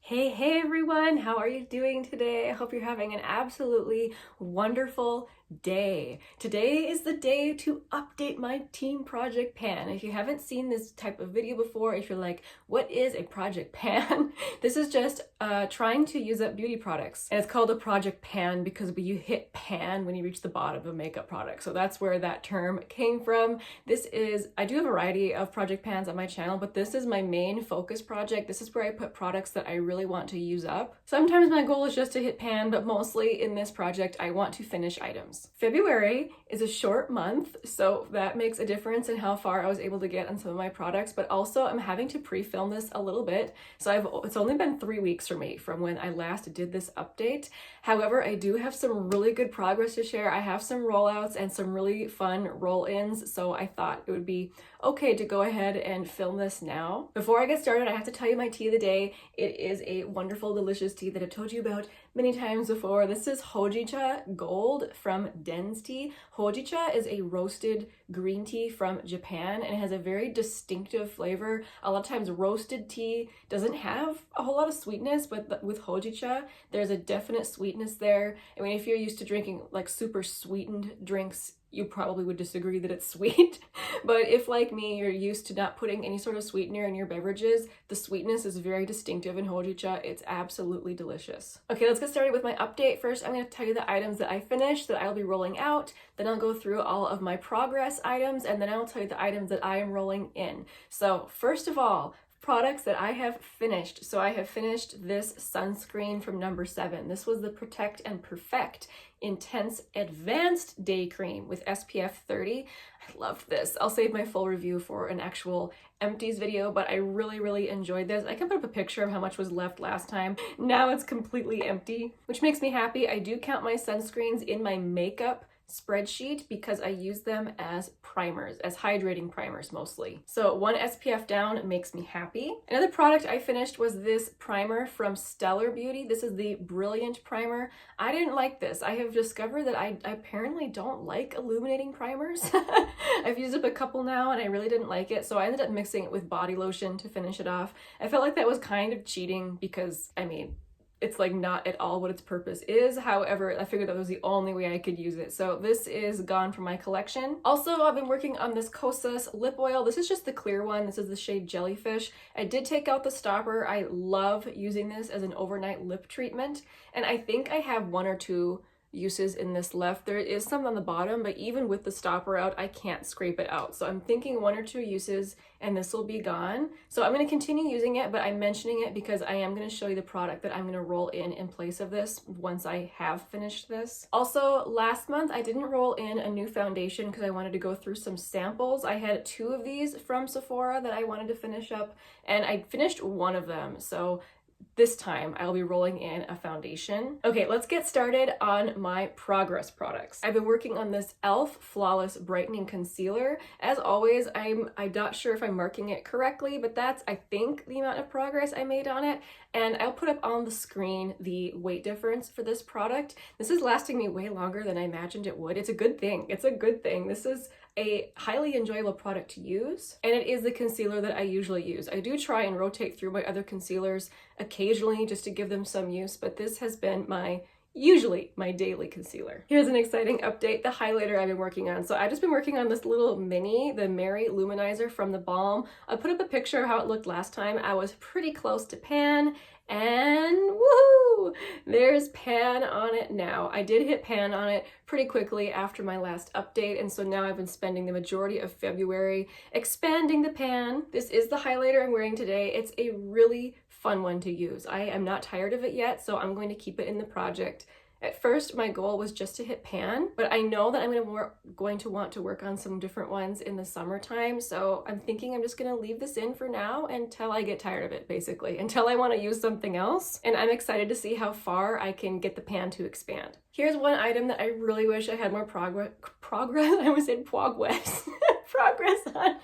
Hey everyone, how are you doing today? I hope you're having an absolutely wonderful day. Today is the day to update my team project pan. If you haven't seen this type of video before, if you're like, what is a project pan? This is just trying to use up beauty products. And it's called a project pan because you hit pan when you reach the bottom of a makeup product. So that's where that term came from. I do have a variety of project pans on my channel, but this is my main focus project. This is where I put products that I really want to use up. Sometimes my goal is just to hit pan, but mostly in this project, I want to finish items. February is a short month, so that makes a difference in how far I was able to get on some of my products, but also I'm having to pre-film this a little bit. So it's only been 3 weeks for me from when I last did this update. However, I do have some really good progress to share. I have some rollouts and some really fun roll-ins, so I thought it would be okay to go ahead and film this now. Before I get started, I have to tell you my tea of the day. It is a wonderful, delicious tea that I've told you about many times before. This is Hojicha Gold from Den's Tea. Hojicha is a roasted green tea from Japan and it has a very distinctive flavor. A lot of times roasted tea doesn't have a whole lot of sweetness, but with Hojicha, there's a definite sweetness there. I mean, if you're used to drinking like super sweetened drinks, you probably would disagree that it's sweet. But if, like me, you're used to not putting any sort of sweetener in your beverages, the sweetness is very distinctive in Hojicha. It's absolutely delicious. Okay, let's get started with my update. First, I'm going to tell you the items that I finished that I'll be rolling out. Then I'll go through all of my progress items, and then I'll tell you the items that I am rolling in. So first of all, products that I have finished. So I have finished this sunscreen from number 7. This was the Protect and Perfect Intense Advanced Day Cream with SPF 30. I loved this. I'll save my full review for an actual empties video, but I really enjoyed this. I can put up a picture of how much was left last time. Now it's completely empty, which makes me happy. I do count my sunscreens in my makeup spreadsheet because I use them as primers, as hydrating primers mostly. So 1 SPF down makes me happy. Another product I finished was this primer from Stellar Beauty. This is the Brilliant Primer. I didn't like this. I have discovered that I apparently don't like illuminating primers. I've used up a couple now and I really didn't like it, so I ended up mixing it with body lotion to finish it off. I felt like that was kind of cheating because, I mean, it's like not at all what its purpose is. However, I figured that was the only way I could use it. So this is gone from my collection. Also, I've been working on this Kosas lip oil. This is just the clear one. This is the shade Jellyfish. I did take out the stopper. I love using this as an overnight lip treatment. And I think I have 1 or 2 uses in this left. There is some on the bottom, but even with the stopper out, I can't scrape it out. So I'm thinking 1 or 2 uses and this will be gone. So I'm going to continue using it, but I'm mentioning it because I am going to show you the product that I'm going to roll in place of this once I have finished this. Also, last month I didn't roll in a new foundation because I wanted to go through some samples. I had 2 of these from Sephora that I wanted to finish up and I finished 1 of them. So this time I'll be rolling in a foundation. Okay, let's get started on my progress products. I've been working on this e.l.f. Flawless Brightening Concealer. As always, I'm not sure if I'm marking it correctly, but that's, I think, the amount of progress I made on it. And I'll put up on the screen the weight difference for this product. This is lasting me way longer than I imagined it would. It's a good thing. It's a good thing. This is a highly enjoyable product to use, and it is the concealer that I usually use. I do try and rotate through my other concealers occasionally just to give them some use, but this has been usually my daily concealer. Here's an exciting update, the highlighter I've been working on. So I've just been working on this little mini, the Mary Luminizer from the Balm. I put up a picture of how it looked last time. I was pretty close to pan, and woohoo! There's pan on it now. I did hit pan on it pretty quickly after my last update, and so now I've been spending the majority of February expanding the pan. This is the highlighter I'm wearing today. It's a really fun one to use. I am not tired of it yet, so I'm going to keep it in the project. At first, my goal was just to hit pan, but I know that I'm going to want to work on some different ones in the summertime, so I'm thinking I'm just going to leave this in for now until I get tired of it, basically, until I want to use something else, and I'm excited to see how far I can get the pan to expand. Here's one item that I really wish I had more progress, I almost said progress on.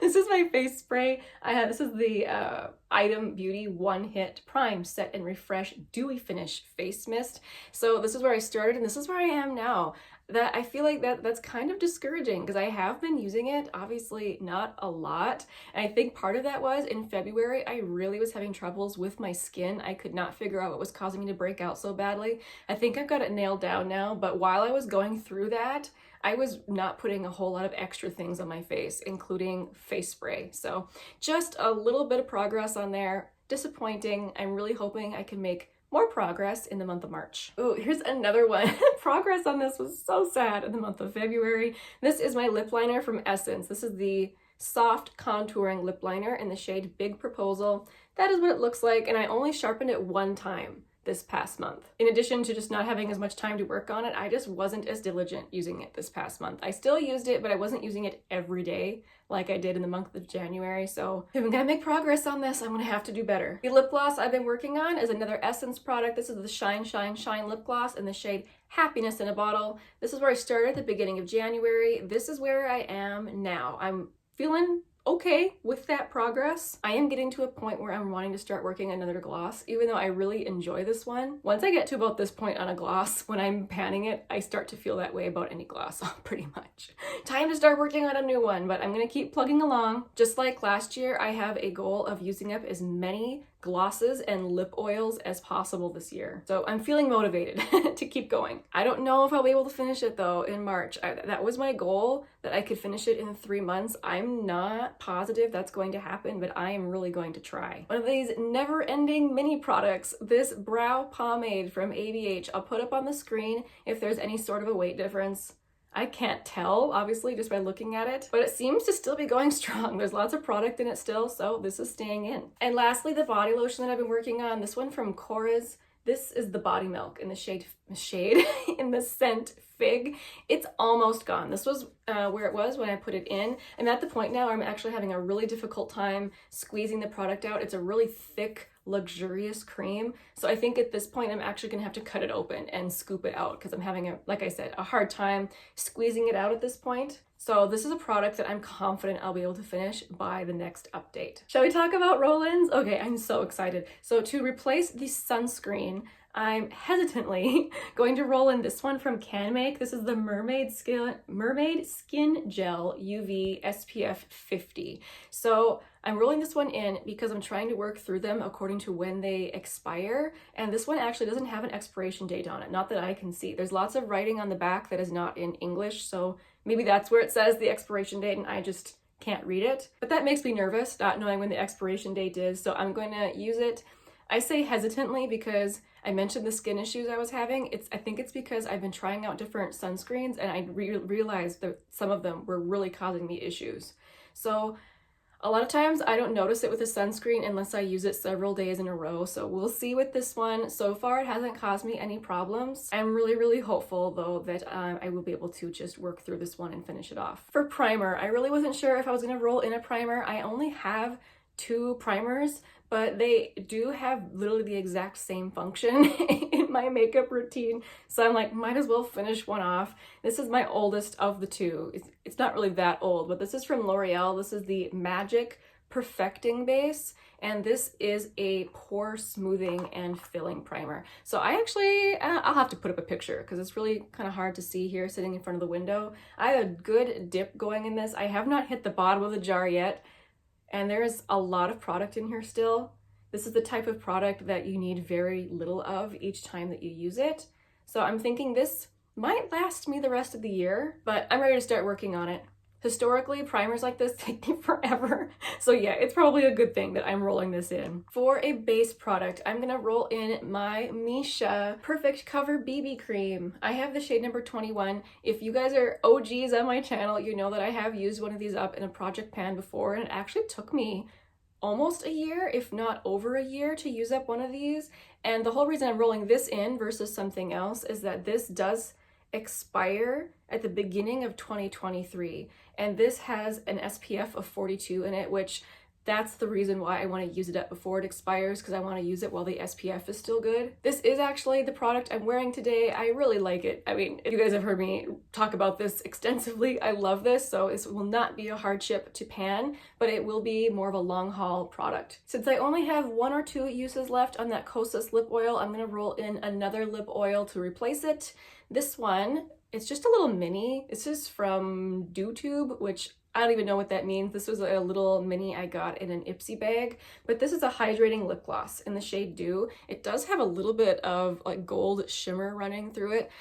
This is my face spray. This is the Item Beauty One Hit Prime Set and Refresh Dewy Finish Face Mist. So this is where I started and this is where I am now. That I feel like that's kind of discouraging because I have been using it, obviously not a lot. And I think part of that was in February, I really was having troubles with my skin. I could not figure out what was causing me to break out so badly. I think I've got it nailed down now, but while I was going through that, I was not putting a whole lot of extra things on my face, including face spray. So just a little bit of progress on there. Disappointing. I'm really hoping I can make more progress in the month of March. Oh, here's another one. Progress on this was so sad in the month of February. This is my lip liner from Essence. This is the Soft Contouring Lip Liner in the shade Big Proposal. That is what it looks like, and I only sharpened it one time this past month. In addition to just not having as much time to work on it, I just wasn't as diligent using it this past month. I still used it, but I wasn't using it every day like I did in the month of January. So if I'm gonna make progress on this, I'm gonna have to do better. The lip gloss I've been working on is another Essence product. This is the Shine Shine Shine lip gloss in the shade Happiness in a Bottle. This is where I started at the beginning of January. This is where I am now. I'm feeling okay with that progress. I am getting to a point where I'm wanting to start working another gloss, even though I really enjoy this one. Once I get to about this point on a gloss, when I'm panning it, I start to feel that way about any gloss, pretty much. Time to start working on a new one, but I'm gonna keep plugging along. Just like last year, I have a goal of using up as many glosses and lip oils as possible this year. So I'm feeling motivated to keep going. I don't know if I'll be able to finish it though in March. That was my goal, that I could finish it in 3 months. I'm not positive that's going to happen, but I am really going to try. One of these never-ending mini products, this brow pomade from ABH. I'll put up on the screen if there's any sort of a weight difference. I can't tell, obviously, just by looking at it, but it seems to still be going strong. There's lots of product in it still, so this is staying in. And lastly, the body lotion that I've been working on, this one from Korres. This is the Body Milk in the shade in the scent Fig. It's almost gone. This was where it was when I put it in. I'm at the point now where I'm actually having a really difficult time squeezing the product out. It's a really thick, luxurious cream. So I think at this point I'm actually gonna have to cut it open and scoop it out because I'm having, like I said, a hard time squeezing it out at this point. So this is a product that I'm confident I'll be able to finish by the next update. Shall we talk about roll-ins? Okay, I'm so excited. So to replace the sunscreen, I'm hesitantly going to roll in this one from CanMake. This is the Mermaid Skin Gel UV SPF 50. So I'm rolling this one in because I'm trying to work through them according to when they expire. And this one actually doesn't have an expiration date on it, not that I can see. There's lots of writing on the back that is not in English, so maybe that's where it says the expiration date and I just can't read it. But that makes me nervous, not knowing when the expiration date is, so I'm going to use it. I say hesitantly because I mentioned the skin issues I was having. I think it's because I've been trying out different sunscreens and I realized that some of them were really causing me issues. So a lot of times I don't notice it with a sunscreen unless I use it several days in a row. So we'll see with this one. So far it hasn't caused me any problems. I'm really hopeful though that I will be able to just work through this one and finish it off. For primer, I really wasn't sure if I was gonna roll in a primer. I only have 2 primers, but they do have literally the exact same function in my makeup routine. So I'm like, might as well finish one off. This is my oldest of the 2. It's not really that old, but this is from L'Oreal. This is the Magic Perfecting Base, and this is a pore smoothing and filling primer. So I actually, I'll have to put up a picture because it's really kind of hard to see here sitting in front of the window. I have a good dip going in this. I have not hit the bottom of the jar yet, and there's a lot of product in here still. This is the type of product that you need very little of each time that you use it. So I'm thinking this might last me the rest of the year, but I'm ready to start working on it. Historically, primers like this take me forever. So yeah, it's probably a good thing that I'm rolling this in. For a base product, I'm gonna roll in my Misha Perfect Cover BB Cream. I have the shade number 21. If you guys are OGs on my channel, you know that I have used one of these up in a project pan before, and it actually took me almost a year, if not over a year, to use up one of these. And the whole reason I'm rolling this in versus something else is that this does expire at the beginning of 2023, and this has an SPF of 42 in it, which That's the reason why I want to use it up before it expires, because I want to use it while the SPF is still good. This is actually the product I'm wearing today. I really like it. I mean, if you guys have heard me talk about this extensively, I love this, so this will not be a hardship to pan, but it will be more of a long haul product. Since I only have 1 or 2 uses left on that Kosas lip oil, I'm going to roll in another lip oil to replace it. This one, it's just a little mini. This is from DewTube, which I don't even know what that means. This was a little mini I got in an Ipsy bag, but this is a hydrating lip gloss in the shade Dew. It does have a little bit of like gold shimmer running through it.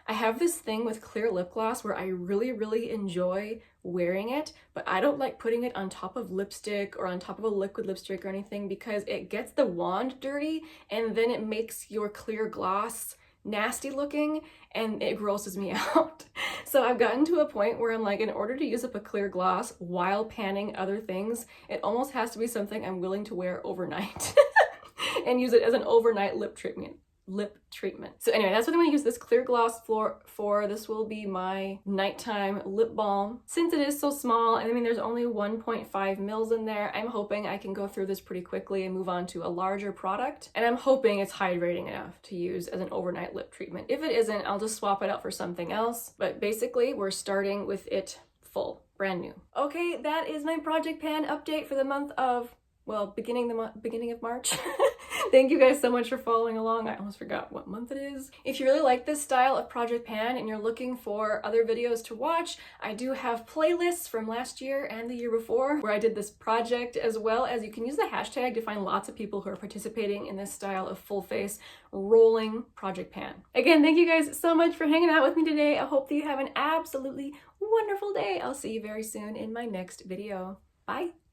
I have this thing with clear lip gloss where I really enjoy wearing it, but I don't like putting it on top of lipstick or on top of a liquid lipstick or anything, because it gets the wand dirty and then it makes your clear gloss nasty looking and it grosses me out. So I've gotten to a point where I'm like, in order to use up a clear gloss while panning other things, it almost has to be something I'm willing to wear overnight and use it as an overnight lip treatment. So anyway, that's what I'm going to use this clear gloss for. This will be my nighttime lip balm. Since it is so small, and I mean there's only 1.5 mils in there, I'm hoping I can go through this pretty quickly and move on to a larger product. And I'm hoping it's hydrating enough to use as an overnight lip treatment. If it isn't, I'll just swap it out for something else. But basically, we're starting with it full, brand new. Okay, that is my project pan update for the month of, well, beginning of March. Thank you guys so much for following along. I almost forgot what month it is. If you really like this style of project pan and you're looking for other videos to watch, I do have playlists from last year and the year before where I did this project, as well as you can use the hashtag to find lots of people who are participating in this style of full face rolling project pan. Again, thank you guys so much for hanging out with me today. I hope that you have an absolutely wonderful day. I'll see you very soon in my next video. Bye.